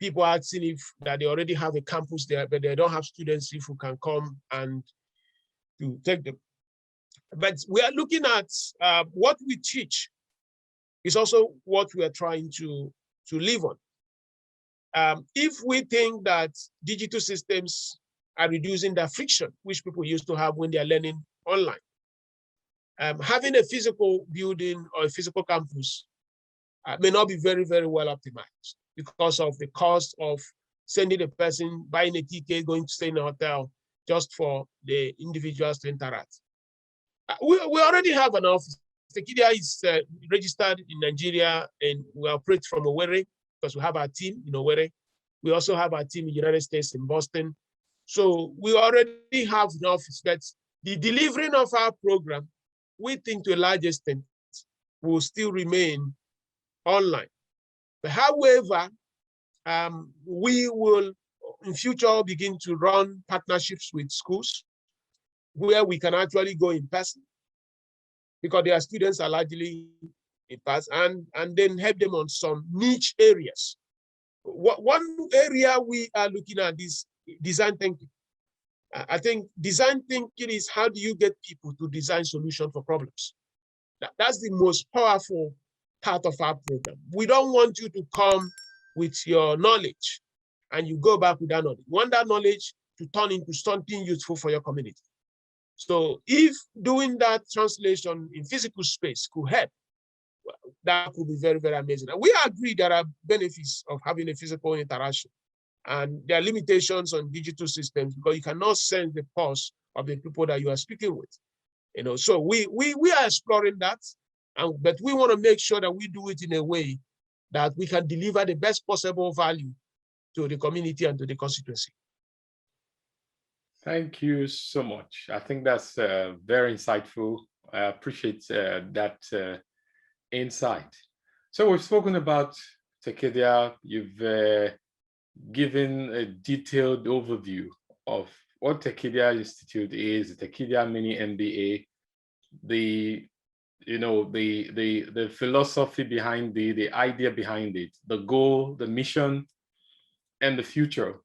people asking if that they already have a campus there, but they don't have students if who can come and to take them. But we are looking at what we teach is also what we are trying to live on. If we think that digital systems are reducing the friction which people used to have when they are learning online, having a physical building or a physical campus may not be very well optimized because of the cost of sending a person, buying a ticket, going to stay in a hotel just for the individuals to interact. We already have an office. Tekedia is registered in Nigeria, and we operate from Owerri because we have our team in Owerri. We also have our team in the United States, in Boston. So we already have an office, but the delivering of our program, we think to a large extent, will still remain online. But however, we will in future begin to run partnerships with schools where we can actually go in person, because their students are largely in person, and then help them on some niche areas. One area we are looking at is design thinking. I think design thinking is how do you get people to design solutions for problems. That's the most powerful part of our program. We don't want you to come with your knowledge and you go back with that knowledge. We want that knowledge to turn into something useful for your community. So if doing that translation in physical space could help, that could be very, very amazing. And we agree there are benefits of having a physical interaction, and there are limitations on digital systems because you cannot sense the pulse of the people that you are speaking with. You know, so we are exploring that, but we want to make sure that we do it in a way that we can deliver the best possible value to the community and to the constituency. Thank you so much. I think that's very insightful. I appreciate that insight. So we've spoken about Tekedia. You've given a detailed overview of what Tekedia Institute is, the Tekedia Mini MBA, the philosophy behind the idea behind it, the goal, the mission, and the future,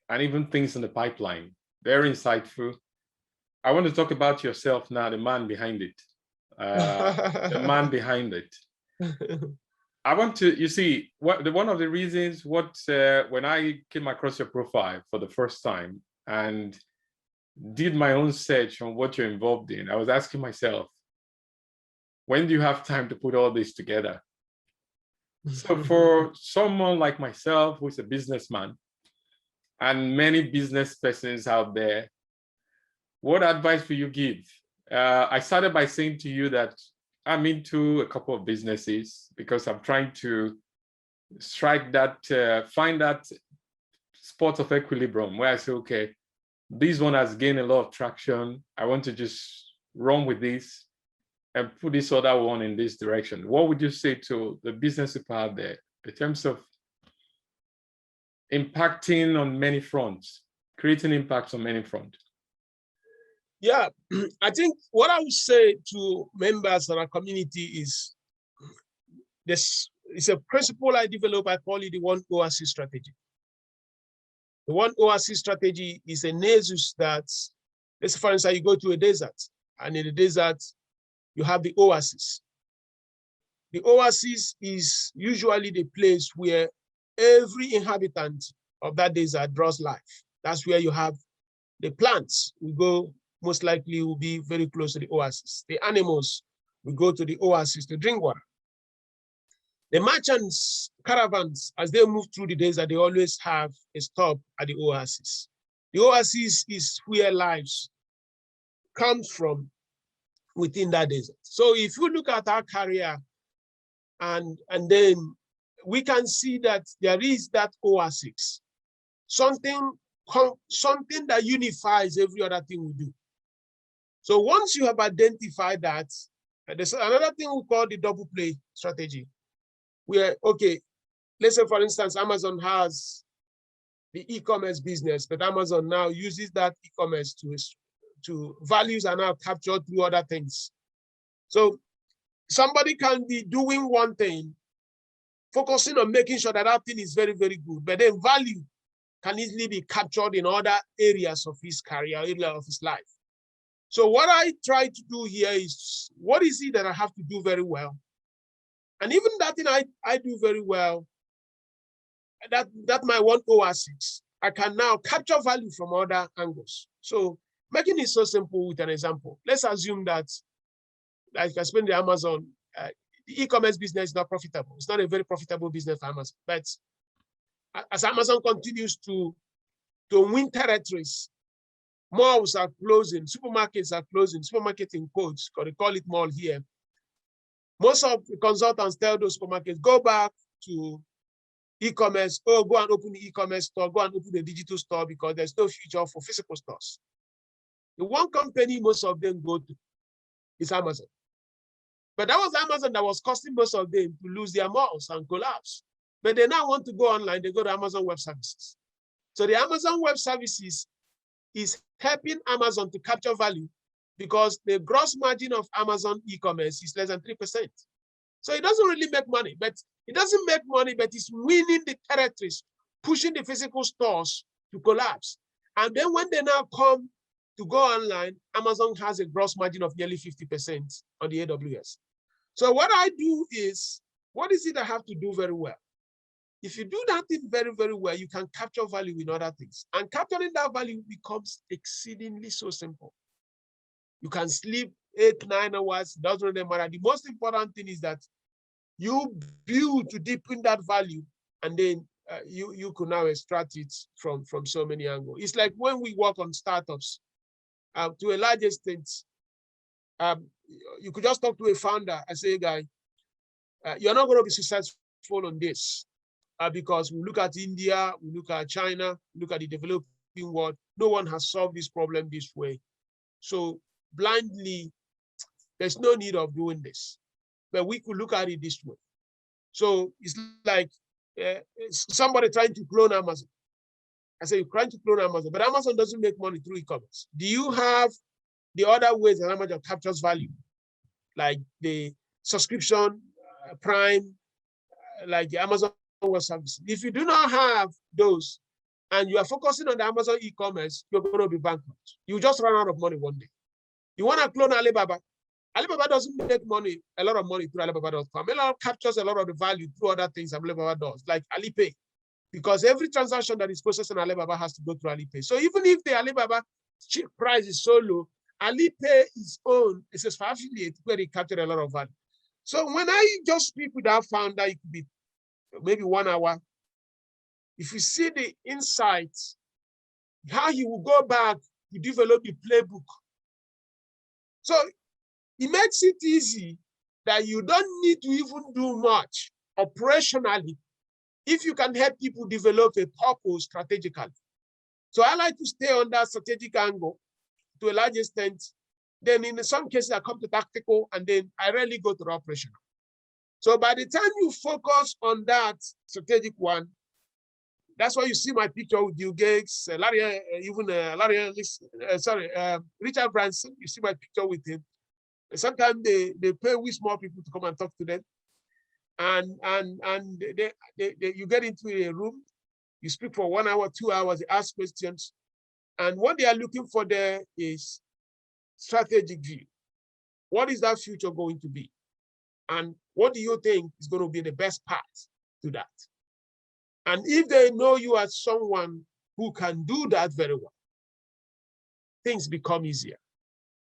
and even things in the pipeline. Very insightful. I want to talk about yourself now, the man behind it. The man behind it. I want to, you see, one of the reasons when I came across your profile for the first time and did my own search on what you're involved in, I was asking myself, when do you have time to put all this together? So for someone like myself, who's a businessman, and many business persons out there, what advice will you give? I started by saying to you that I'm into a couple of businesses because I'm trying to strike that, find that spot of equilibrium where I say, okay, this one has gained a lot of traction. I want to just run with this and put this other one in this direction. What would you say to the business people out there in terms of impacting on many fronts, creating impacts on many fronts? Yeah, I think what I would say to members of our community is this is a principle I developed. I call it the One Oasis strategy. The One Oasis strategy is a nexus that, let's say for instance, you go to a desert, and in the desert, you have the oasis. The oasis is usually the place where every inhabitant of that desert draws life. That's where you have the plants. We go, most likely will be very close to the oasis. The animals, we go to the oasis to drink water. The merchants, caravans, as they move through the desert, they always have a stop at the oasis. The oasis is where lives comes from within that desert. So if you look at our career, and then we can see that there is that oasis, something that unifies every other thing we do. So once you have identified that, there's another thing we call the double play strategy, where, okay, let's say for instance, Amazon has the e-commerce business, but Amazon now uses that e-commerce to values are now captured through other things. So somebody can be doing one thing, focusing on making sure that that thing is very, very good, but then value can easily be captured in other areas of his career, area of his life. So what I try to do here is, what is it that I have to do very well? And even that thing I do very well, that my one oasis, I can now capture value from other angles. So making it so simple with an example, let's assume that, like I spend the Amazon, the e-commerce business is not profitable. It's not a very profitable business for Amazon. But as Amazon continues to win territories Malls are closing, supermarkets are closing, supermarket in quotes, because they call it mall here. Most of the consultants tell those supermarkets, go back to e-commerce, or go and open the e-commerce store, go and open the digital store because there's no future for physical stores. The one company most of them go to is Amazon. But that was Amazon that was costing most of them to lose their malls and collapse. But they now want to go online, they go to Amazon Web Services. So the Amazon Web Services is helping Amazon to capture value because the gross margin of Amazon e-commerce is less than 3%. So it doesn't really make money, but it's winning the territories, pushing the physical stores to collapse. And then when they now come to go online, Amazon has a gross margin of nearly 50% on the AWS. So what I do is, what is it I have to do very well? If you do that thing very, very well, you can capture value in other things. And capturing that value becomes exceedingly so simple. You can sleep 8, 9 hours, doesn't really matter. The most important thing is that you build to deepen that value, and then you can now extract it from so many angles. It's like when we work on startups, to a large extent, you could just talk to a founder and say, guy, you're not going to be successful on this because we look at India, we look at China, we look at the developing world. No one has solved this problem this way. So blindly, there's no need of doing this. But we could look at it this way. So it's like somebody trying to clone Amazon. I say you're trying to clone Amazon, but Amazon doesn't make money through e-commerce. Do you have the other ways that Amazon captures value, like the subscription, Prime, like the Amazon Web Services? If you do not have those, and you are focusing on the Amazon e-commerce, you're going to be bankrupt. You just run out of money one day. You want to clone Alibaba. Alibaba doesn't make money, a lot of money through Alibaba.com. Alibaba captures a lot of the value through other things Alibaba does, like Alipay, because every transaction that is processed on Alibaba has to go through Alipay. So even if the Alibaba price is so low, Alipay is own, it says for affiliate, where they capture a lot of value. So when I just speak with that founder, it could be maybe 1 hour. If you see the insights, how he will go back to develop the playbook. So it makes it easy that you don't need to even do much operationally if you can help people develop a purpose strategically. So I like to stay on that strategic angle to a large extent. Then in some cases, I come to tactical, and then I rarely go to operational. So by the time you focus on that strategic one, that's why you see my picture with Bill Gates, Richard Branson. You see my picture with him. Sometimes they pay with small people to come and talk to them. And you get into a room, you speak for 1 hour, 2 hours, they ask questions. And what they are looking for there is strategic view. What is that future going to be? And what do you think is going to be the best path to that? And if they know you as someone who can do that very well, things become easier.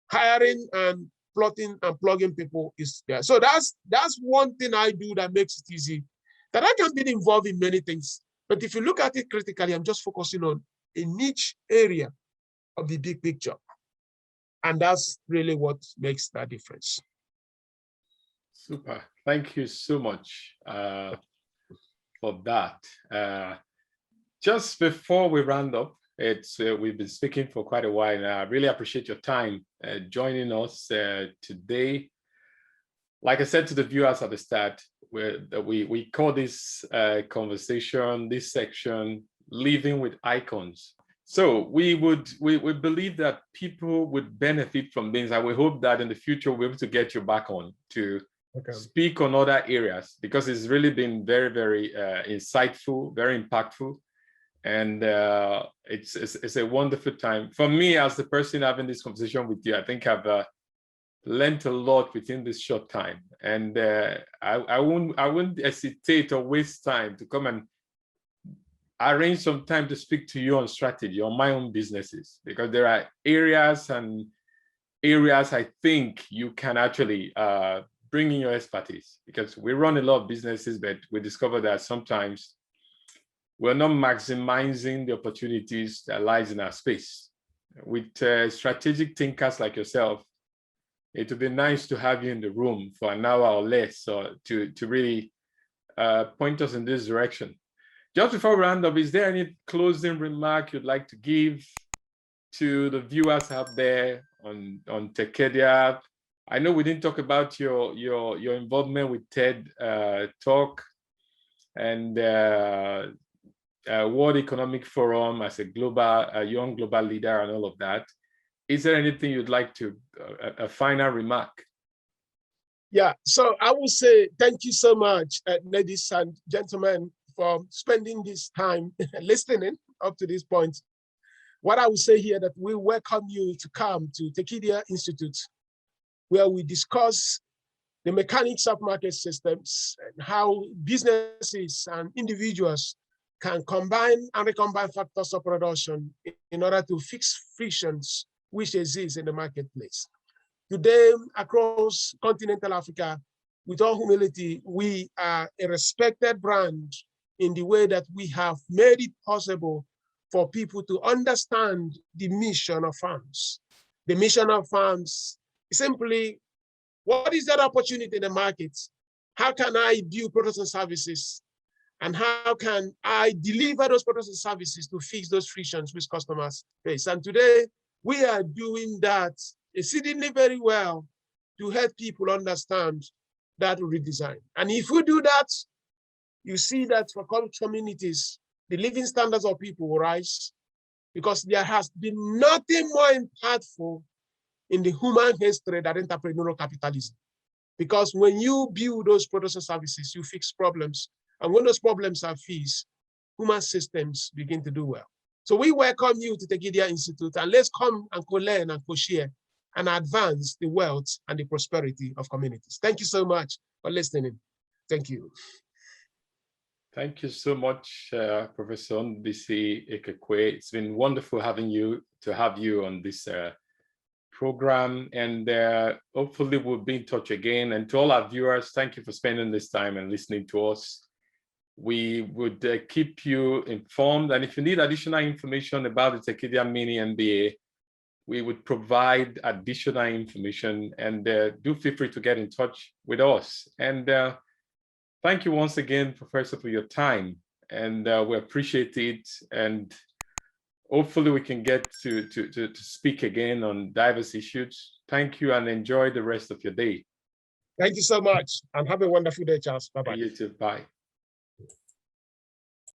Hiring and plotting and plugging people is there. So that's one thing I do that makes it easy, that I can be involved in many things. But if you look at it critically, I'm just focusing on a niche area of the big picture. And that's really what makes that difference. Super. Thank you so much for that. Just before we round up, we've been speaking for quite a while now. I really appreciate your time joining us today. Like I said to the viewers at the start, we call this conversation, this section, Living with Icons. So we believe that people would benefit from things, and we hope that in the future we'll be able to get you back on to speak on other areas, because it's really been very, very insightful, very impactful. And it's a wonderful time for me as the person having this conversation with you. I think I've learned a lot within this short time, and I wouldn't hesitate or waste time to come and arrange some time to speak to you on strategy on my own businesses, because there are areas I think you can actually bring in your expertise, because we run a lot of businesses, but we discover that sometimes we're not maximizing the opportunities that lies in our space. with strategic thinkers like yourself, it would be nice to have you in the room for an hour or less, so to really point us in this direction. Just before we round up, is there any closing remark you'd like to give to the viewers out there on Tekedia? I know we didn't talk about your involvement with TED Talk and World Economic Forum as a young global leader and all of that. Is there anything you'd like to, a final remark? Yeah, so I will say thank you so much, ladies and gentlemen, for spending this time listening up to this point. What I will say here that we welcome you to come to Tekedia Institute, where we discuss the mechanics of market systems and how businesses and individuals can combine and recombine factors of production in order to fix frictions which exist in the marketplace. Today, across continental Africa, with all humility, we are a respected brand in the way that we have made it possible for people to understand the mission of farms. The mission of farms is simply, what is that opportunity in the market? How can I build products and services? And how can I deliver those products and services to fix those frictions which customers face? And today, we are doing that exceedingly very well to help people understand that redesign. And if we do that, you see that for communities, the living standards of people will rise, because there has been nothing more impactful in the human history than entrepreneurial capitalism. Because when you build those products and services, you fix problems. And when those problems are fixed, human systems begin to do well. So we welcome you to Tekedia Institute, and let's come and co-learn and co-share and advance the wealth and the prosperity of communities. Thank you so much for listening. Thank you. Thank you so much, Professor Ndubuisi Ekekwe. It's been wonderful having you on this program, and hopefully we'll be in touch again. And to all our viewers, thank you for spending this time and listening to us. We would keep you informed, and if you need additional information about the Tekedia Mini MBA, we would provide additional information, and do feel free to get in touch with us. And thank you once again, Professor, for your time, and we appreciate it. And hopefully we can get to speak again on diverse issues. Thank you, and enjoy the rest of your day. Thank you so much, and have a wonderful day, Charles. Bye-bye. You too. Bye.